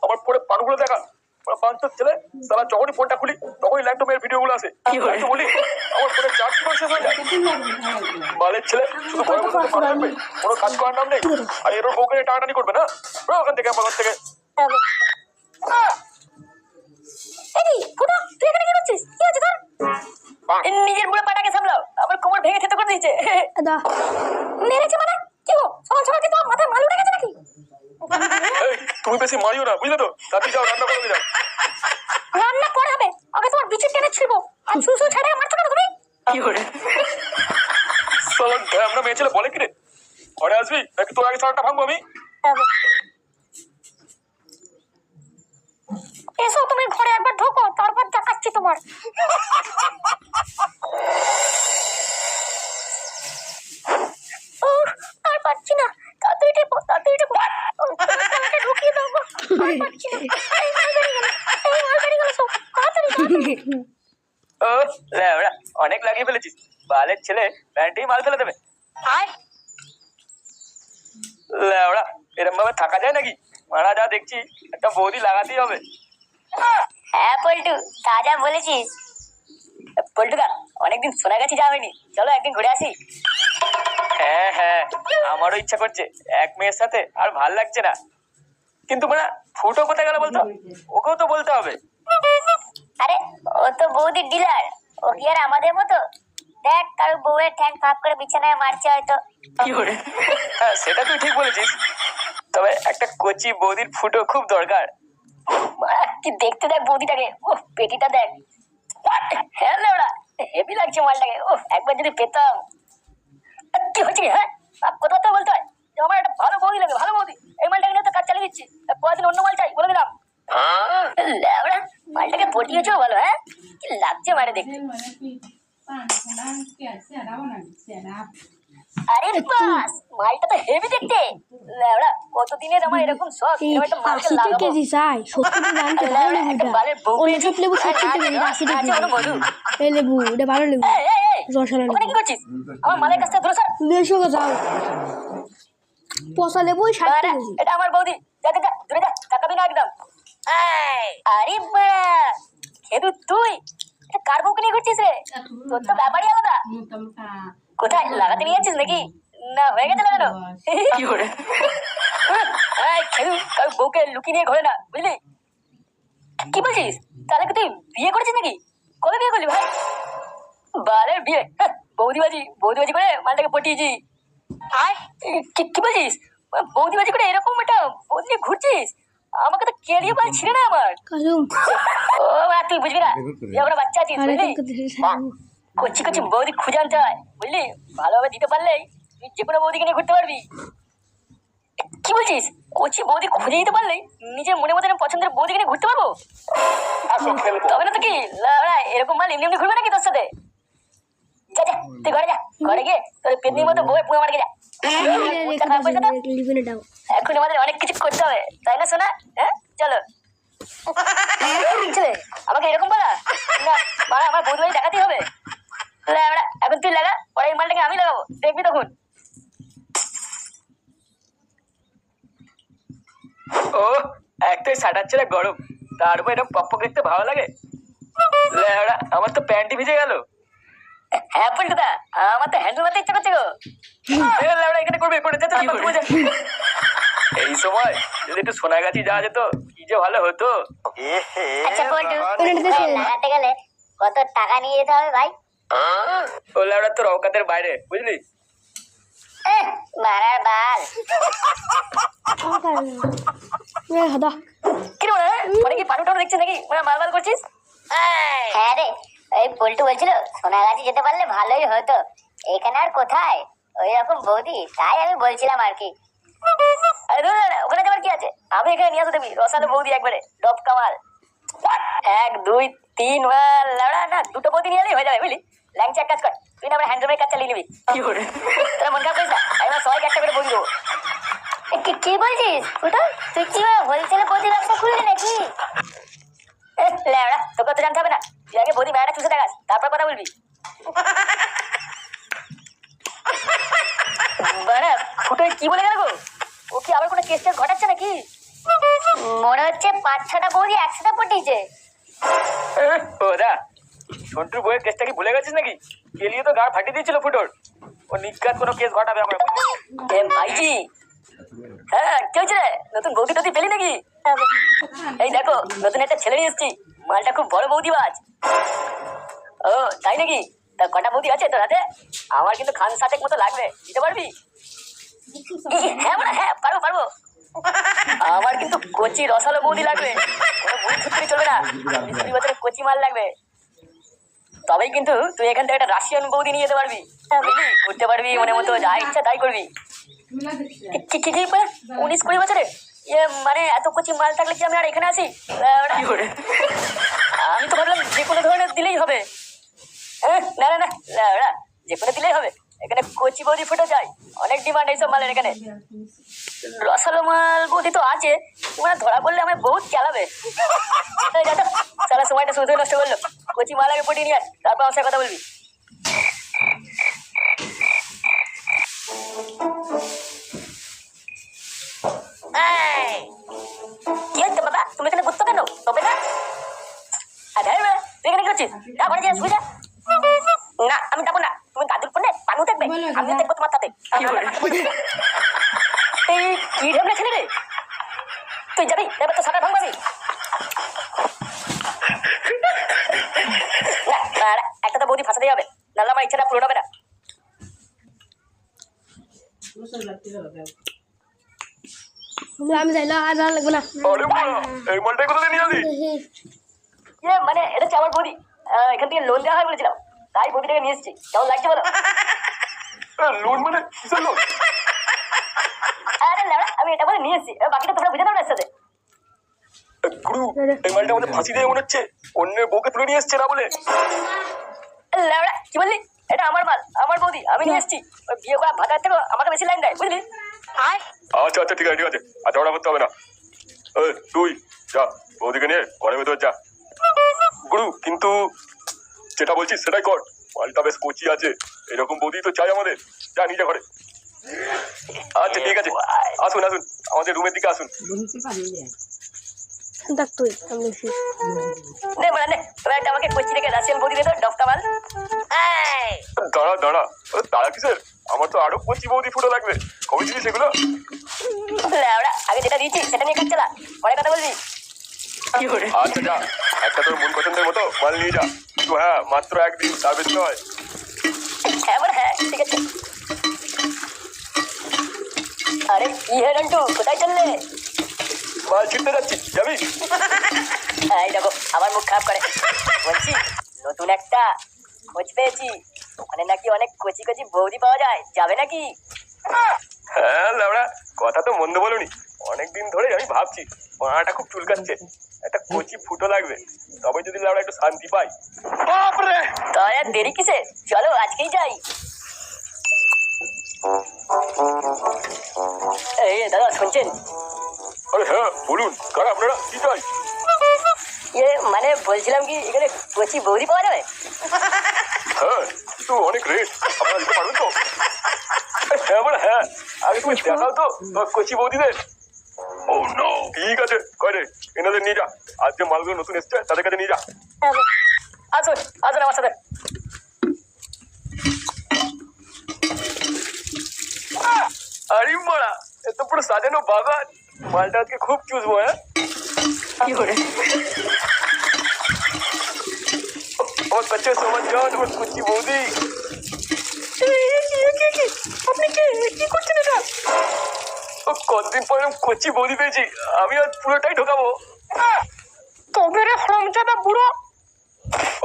আমার পরে পানগুলো দেখা পাঁচটার ছেলে তারা যখনই ফোনটা খুলি তখনই ল্যাপটপের ভিডিও গুলো আসে বলি আমার ফোনে চার্জ শেষ হয়ে যায়। বালের ছেলে শুধু ঘরে বসে পান রাখবে, কোনো কাজ করার নাম নেই। আর এর বউকে টানাটানি করবে না ওখান থেকে আমার থেকে। নিজের বুড়ো পাটাকে সামলাও, আমার কোমর ভেঙে থেতো করে দিয়েছে। মেরেছে মানে কি গো? সকাল সকাল কি তোমার মাথায় মালু লেগেছে নাকি? তুমি বেশি মারিও না, বুঝলে তো? রাতে যাও রান্না করে যাও। রান্না পরে হবে, আগে তোমার বিচি টেনে ছিড়বো। আর সুসু ছেড়ে মারছো কেন তুমি? কি করে আমরা মেয়ে ছেলে বলে কিরে ঘরে আসবি নাকি তোর আগে ছাড়াটা ভাঙবো আমি? এসো তুমি ঘরে একবার ঢোকো, তারপর দেখাচ্ছি তোমার। আর পাচ্ছি না, তাড়াতাড়ি টেপো, তাড়াতাড়ি টেপো। ঢুকিয়ে দাও গো, আর পাচ্ছি না। এই মাল বেরিয়ে গেল, এই মাল বেরিয়ে গেল, সব তাড়াতাড়ি ওরা অনেক লাগিয়ে ফেলেছিস, বালের ছেলে প্যান্টেই মাল ফেলে দেবে। ওরা এরম ভাবে থাকা যায় নাকি? মারা যা দেখছি একটা বৌদি লাগাতেই হবে। হ্যাঁ পল্টু, তাজা বলেছিস। পল্টুদা অনেকদিন সোনাগাছি যাওয়া হয়নি, চলো একদিন ঘুরে আসি। হ্যাঁ হ্যাঁ আমারও ইচ্ছা করছে, এক মেয়ের সাথে আর ভাল লাগছে না। কিন্তু মানে ফুটো কোথায় গেল বলতো? ওকেও তো বলতে হবে। আরে ও তো বৌদির ডিলার, ও কি আর আমাদের মতো? দেখ কারো বউয়ের ঠ্যাং ফাঁপ করে বিছানায় মারছে হয়তো। কি করে? হ্যাঁ সেটা তুই ঠিক বলেছিস, তবে একটা কচি বৌদির ফুটো খুব দরকার। কি দেখতে দেখ বৌদিটাকে, ও পেটিটা দেখ। হ্যাঁ ওরা হেভি লাগছে মালটাকে, ও একবার যদি পেতাম। কি হচ্ছে? হ্যাঁ কথা তো বলতে হয়, আমার একটা ভালো বৌদি লাগে, ভালো বৌদি। এই মালটাকে নিয়ে তো কাজ চালিয়ে দিচ্ছি, কদিন অন্য মাল চাই বলে দিলাম। ওরা মালটাকে পটিয়েছো ভালো, হ্যাঁ কি লাগছে মারে দেখতে। আরে বাস মালটা তো হেভি দেখতে। ওরা কতদিনের আমার এরকম শখ, এরকম একটা মালকে লাগাবো। কেজি চাই 70 গ্রাম তো ভালো লেবু। বালের বউ ওই সব লেবু 70 কেজি 80 কেজি। এই লেবু এটা ভালো লেবু, রসালো ওখানে কি করছিস? আমার মালের কাছ থেকে দূরে সর। 150 যাও, পচা লেবু 60 কেজি। এটা আমার বৌদি, যা যা যা, দূরে যা, তাকাবি না একদম। আরে বাড়া খেদু তুই এটা কার বউকে নিয়ে ঘুরছিস রে? তোর তো ব্যাপারই আলাদা। কোথায় লাগাতে নিয়ে যাচ্ছিস নাকি? না হয়ে গেছে লাগানো। কি করে? খেদু কার বউকে লুকিয়ে নিয়ে ঘোরে না, বুঝলি? কি বলছিস? তাহলে কি তুই বিয়ে করেছিস নাকি? কবে বিয়ে করলি ভাই? বালের বিয়ে, বৌদিবাজি বৌদিবাজি করে মালটাকে পটিয়েছি। আর কি বলছিস? বৌদিবাজি করে এরকম একটা বৌদি নিয়ে ঘুরছিস? আমাকে তো কেড়িয়ে বল ছিঁড়ে না আমার। কাজুম ও তুই বুঝবি না, এবার বাচ্চা আছিস বুঝলি? কচি কচি বৌদি খুঁজে আনতে হয় বুঝলি, ভালোভাবে দিতে পারলেই তুই যে কোনো বৌদিকে নিয়ে ঘুরতে পারবি। কি বলছিস? কচি বৌদি খুঁজে দিতে পারলেই নিজের মনে মতো পছন্দের বৌদিকে নিয়ে ঘুরতে পারবো? তবে না তো কি এরকম মাল এমনি এমনি ঘুরবে নাকি তোর সাথে? যা যা তুই ঘরে যা, ঘরে গিয়ে তোর পেটনির মতো বউয়ের পুরো মার্কে যা। এখন আমাদের অনেক কিছু করতে হবে তাই না সোনা? হ্যাঁ চলো। ছেলে আমাকে এরকম বলা না, মারা আমার বৌদি বাড়ি দেখাতেই হবে। এখন তুই লাগা, পরে এই মালটাকে আমি লাগাবো, দেখবি তখন। ও একটাই সাটার ছেলে গরম, তারপর এরকম পপ দেখতে ভালো লাগে। আমার তো প্যান্টি ভিজে গেল। হ্যাঁ পল্টুদা আমার তো হ্যান্ডেল মারতে ইচ্ছা করছে গো। এখানে করবে করে যেতে। এই সময় যদি একটু সোনাগাছি যাওয়া যেত কি যে ভালো হতো। আচ্ছা পল্টু লাগাতে গেলে কত টাকা নিয়ে যেতে হবে ভাই? ও ল্যাবড়া তোর অকাতের বাইরে বুঝলি। মারার বাল কিরম অনেকে পাটু টাটু দেখছিস নাকি? মাল মাল করছিস? হ্যাঁ রে ওই পল্টু বলছিল সোনাগাছি যেতে পারলে ভালোই হতো, এখানে আর কোথায় ওই রকম বৌদি, তাই আমি বলছিলাম আর কি। ওখানে যাবার কি আছে, আমি এখানে নিয়ে আসো দেখবি রসালো বৌদি একবারে ডব কামাল। 1 2 3 লাউড়া না, দুটো বৌদি নিয়ে এলেই হয়ে যাবে বুঝলি। ল্যাংচা কাজ কর তুই, না আমার হ্যান্ডেলের কাজ চালিয়ে নিবি। কি করে? তোরা মন খারাপ করিস না, আমি আমার সবাইকে একটা করে বৌদি দেবো। কি বলছিস ফুটো? তুই কি হোলসেলে বৌদি ব্যবসা খুললি নাকি? লেওড়া, তোকে তো জানতে হবে না। তুই আগে বৌদি মেয়েটা চুষে দেখাস, তারপর কথা বলবি। বাড়া, ফুটো কি বলে গেল গো? ও কি আবার কোনো কেস ঘটাচ্ছে নাকি? মনে হচ্ছে 5-6টা বৌদি একসাথে পটিয়েছে। ওরা সন্টুর বইয়ের কেসটা কি ভুলে গেছিস নাকি? কেলিয়ে তো গাড় ফাটিয়ে দিয়েছিল ফুটোর। ও নিজ্ঞাত কোনো কেস ঘটাবে আমরা। ভাইজি, হ্যাঁ কি হয়েছে রে? নতুন বৌদি টদি পেলি নাকি? এই দেখো, নতুন একটা ছেলে নিয়ে এসছি। মালটা খুব বড় বৌদিবাজ। ও তাই নাকি? তা কটা বৌদি আছে তোর হাতে? আমার কিন্তু খান সাতেক মতো লাগবে, দিতে পারবি? হ্যাঁ বলে হ্যাঁ, পারবো পারবো। আমার কিন্তু কচি রসালো বৌদি লাগবে, কোনো বুড়ি ছুটি চলবে না। 20 বছরের কচি মাল লাগবে। তবেই কিন্তু তুই এখান থেকে একটা রাশিয়ান বৌদি নিয়ে যেতে পারবি, বুঝলি? করতে পারবি মনে মতো, যা ইচ্ছা তাই করবি। কি 19-20 বছরে মানে এত কচি মাল থাকলে কি আমি আর এখানে আছি? আমি তো ভাবলাম যে কোনো ধরনের দিলেই হবে। না না না, যে কোনো দিলেই হবে। এখানে কচি বৌদি ফুটে যায়, অনেক ডিমান্ড এইসব মালের এখানে। রসালো মাল বৌদি তো আছে, তোমরা ধরা পড়লে আমার বহুত চালাবে। সারা সময়টা শুধু নষ্ট করলো। কচি মাল আগে পটিয়ে নিয়ে আস, তারপর আমার সাথে কথা বলবি। কি হচ্ছে বাবা? তুমি এখানে ঘুরতো কেন? তবে না তুই এখানে কি করছিস? যা ঘরে যা, শুয়ে যা। না আমি যাবো না। তুমি দাদুর ফোনে পানু দেখবে, আমিও দেখবো তোমার সাথে। এই কি ঢেমনা ছেলে রে? তুই যাবি, এবার তো সাদা ভাঙবাবি। না একটা তো বৌদি ফাঁসাতেই হবে, নাহলে আমার ইচ্ছাটা পূরণ হবে না। আমি যাইলো আর ভালো লাগবে না। আরে বাবা, এই মালটাই কোথা থেকে নিয়ে আসলি? মানে এটা হচ্ছে আমার বৌদি। এখান থেকে লোন দেওয়া হয় বলেছিলাম, তাই বৌদিটাকে নিয়ে এসেছি। কেমন লাগছে বলো? লোন মানে কিসের লোন? আরে লেওড়া, আমি এটা বলে নিয়ে এসেছি, বাকিটা তোমরা বুঝে দাও না এর সাথে। গুরু, এই মালটা আমাদের ফাঁসি দিয়ে মনে হচ্ছে অন্যের বউকে তুলে নিয়ে এসছে না বলে। লেওড়া, কি বললি? এটা আমার মাল, আমার বৌদি, আমি নিয়ে এসেছি। বিয়ে করা ভাতার থেকে আমাকে বেশি লাইন দেয়, বুঝলি? আচ্ছা আচ্ছা, ঠিক আছে ঠিক আছে, আর ঝগড়া করতে হবে না। তুই যা, বৌদিকে নিয়ে ঘরের ভেতর যা। গুরু, কিন্তু যেটা বলছিস সেটাই কর। মালটা বেশ কচি আছে, এরকম বৌদি তো চাই আমাদের। যা নিজে ঘরে। আচ্ছা ঠিক আছে, আসুন আসুন, আমাদের রুমের দিকে আসুন। দেখ তুই আমি দেখছি। নে মানে নে, তোরা একটা আমাকে কচি রেখে রাশিয়ান বৌদি দে তো, ডফটা মাল। দাঁড়া দাঁড়া, দাঁড়া কিসের? আমার তো আরো কচি বৌদি ফুটো লাগবে। কবে দিবি সেগুলো? লেওড়া, আগে যেটা দিয়েছি সেটা নিয়ে কাজ চালা, পরে কথা বলবি। আচ্ছা যা, একটা তোর মন পছন্দের মতো মাল নিয়ে যা। কিন্তু হ্যাঁ, মাত্র একদিন, তার বেশি নয়। হ্যাঁ বলে হ্যাঁ, ঠিক আছে। আরে কি হে রন্টু, কোথায় চললে? মাল ছিটতে যাচ্ছি, যাবি? এই দেখো, আমার মুখ খারাপ করে। বলছি নতুন একটা খোঁজ পেয়েছি, ওখানে নাকি অনেক কচি কচি বৌদি পাওয়া যায়, যাবে নাকি? হ্যাঁ লাউড়া, কথা তো মন্দ বলনি। অনেকদিন ধরে আমি ভাবছি, মাটা খুব চুলকাচ্ছে, একটা কচি ফুটো লাগবে, তবে যদি লাউড়া একটু শান্তি পাই। বাপরে, তাই আর দেরি কিসে, চলো আজকেই যাই। এই দাদা শুনছেন? আরে হ্যাঁ বলুন, কারা আপনারা, কি চাই? মানে বলছিলাম কি, এখানে কচি বৌদি পাওয়া যাবে? হ্যাঁ, কিন্তু অনেক রেট, আপনারা দিতে পারবেন তো? হ্যাঁ মানে হ্যাঁ, আগে তুমি দেখাও তো কচি বৌদিদের। ও নো, ঠিক আছে, কয় রে, এনাদের নিয়ে যা। আজ যে মালগুলো নতুন এসছে তাদের কাছে নিয়ে যা। আসুন আসুন আমার সাথে। আরে মারা, এত পুরো সাজানো বাগান, মালটা আজকে খুব চুষবো। হ্যাঁ কি করে আমার কাছে সমাজ যান, আমার কুচি বৌদি। আপনি কি করছেন এটা? কতদিন পরে কচি বৌদি পেয়েছি, আমি আজ পুরোটাই ঢোকাবো। তবে রে হরমজাদা বুড়ো,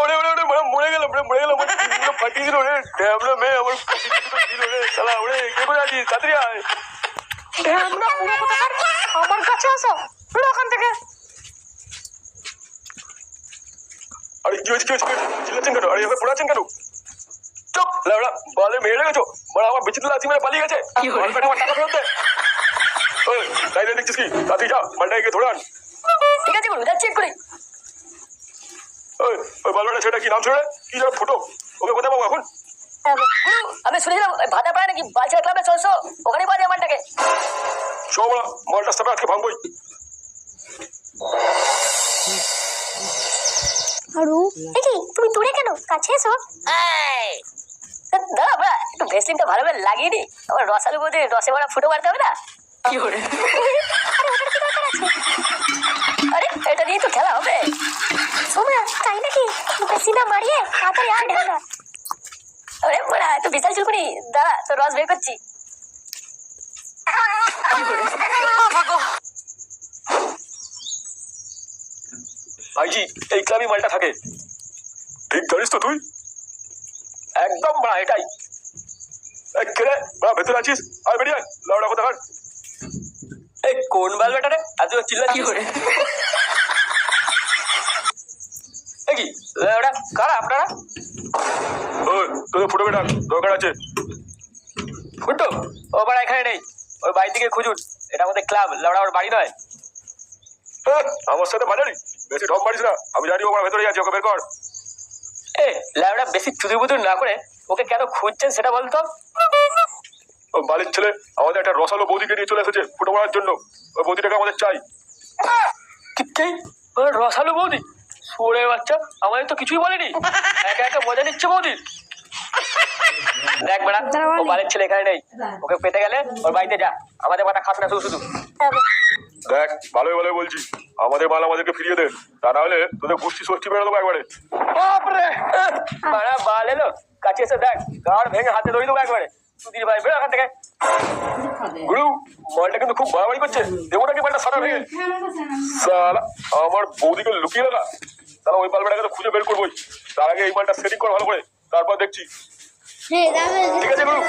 ওরে ওরে ওরে, মরে গেলাম রে, মরে গেলাম। আমার ফাটিয়ে দিল রে, ড্যামরা মেয়ে আমার দিল রে, শালা। ওরে কে করে আছিস? তাড়াতাড়ি আয়। ড্যামরা বুড়ো কোথাকার, আমার কাছে আসো, বেরো ওখান থেকে। আরে কি হয়েছে, কি হয়েছে, চিল্লাচ্ছেন কেন? আরে এভাবে পড়াচ্ছেন কেন? চুপ লাউড়া, বালে মেরে গেছো। মানে আমার বিচিত্র লাচি মেরে পালিয়ে গেছে। আমার টাকা ফেরত দে। তাই দেখছিস কি তাতেই যা মালটাকে ধরে আন। ঠিক আছে গুরু, যাচ্ছি এক্ষুনি। ওই বালবাটা সেটা কি নাম ছিল রে? কি যেন ফুটো, ওকে কোথায় পাবো এখন? গুরু, আমি শুনেছিলাম ভাতা পায় নাকি বালছেড়া ক্লাবে, চলছো ওখানেই পাওয়া যায় মালটাকে। সব মালটা সাথে আজকে ভাঙবই। আরু দেখি তুমি দূরে কেন, কাছে এসো। দাদা আমরা একটু ভেসলিনটা ভালোভাবে লাগিয়ে নি, আমার রসালু বোধে রসে ভরা ফুটো মারতে হবে না। কি করে? আরে এটা দিয়ে তো খেলা হবে। সোমরা তাই নাকি? বেশি না মারিয়ে তাড়াতাড়ি আয় ঢাকা। আরে বড়া তো বিশাল চুলকুনি, দাঁড়া তো রস বের করছি। ভাইজি এই ক্লাবই মালটা থাকে। ঠিক জানিস তো তুই? একদম বড়া এটাই। কেরে বড়া ভেতরে আছিস? আয় বেরিয়ে আয়, লাউডা কথা কাট। এই কোন বালবাটা রে এত চিল্লাচ্ছিস? কি করে? কি লাউডা কারা আপনারা? ওই তোদের ফুটো বেটা দরকার আছে। ফুটো ও বড়া এখানে নেই, ওই বাড়ি থেকে খুঁজুন। এটা আমাদের ক্লাব, লাউডা ওর বাড়ি নয়। আমার সাথে বাজারি বেশি ঢপ মারিস না, আমি জানি ওর ভেতরে আছে, ওকে বের কর। এ লাউডা বেশি চুদুর বুদুর না করে ওকে কেন খুঁজছেন সেটা বলতো। ও বাড়ির ছেলে আমাদের একটা রসালো বৌদিকে নিয়ে চলে এসেছে ফুটো মারার জন্য, ওই বৌদিটাকে আমাদের চাই। কি রসালো বৌদি? শুয়োরে বাচ্চা, আমাদের তো কিছুই বলেনি, একা একা মজা নিচ্ছে বৌদির। দেখ বেড়া ও বাড়ির ছেলে এখানে নেই, ওকে পেতে গেলে ওর বাড়িতে যা, আমাদের মাথা খাস না শুধু শুধু। দেখ ভালোই ভালোই বলছি, আমাদের মাল আমাদেরকে ফিরিয়ে দে, তা না হলে তোদের গুষ্টি ষষ্ঠী বেরো দেবো একবারে। বাপরে মারা বাল এলো, কাছে এসে দেখ গাড় ভেঙে হাতে ধরে দেবো একবারে। সুধীর ভাই বেরো এখান থেকে। গুরু মালটা কিন্তু খুব বাড়াবাড়ি করছে, দেবো নাকি মালটা সারা ভেঙে? সালা আমার বৌদিকে লুকিয়ে রাখা, তাহলে ওই বালবাটাকে তো খুঁজে বের করবোই। তার আগে এই মালটা সেটিং কর ভালো করে, তারপর দেখছি। ঠিক আছে গুরু।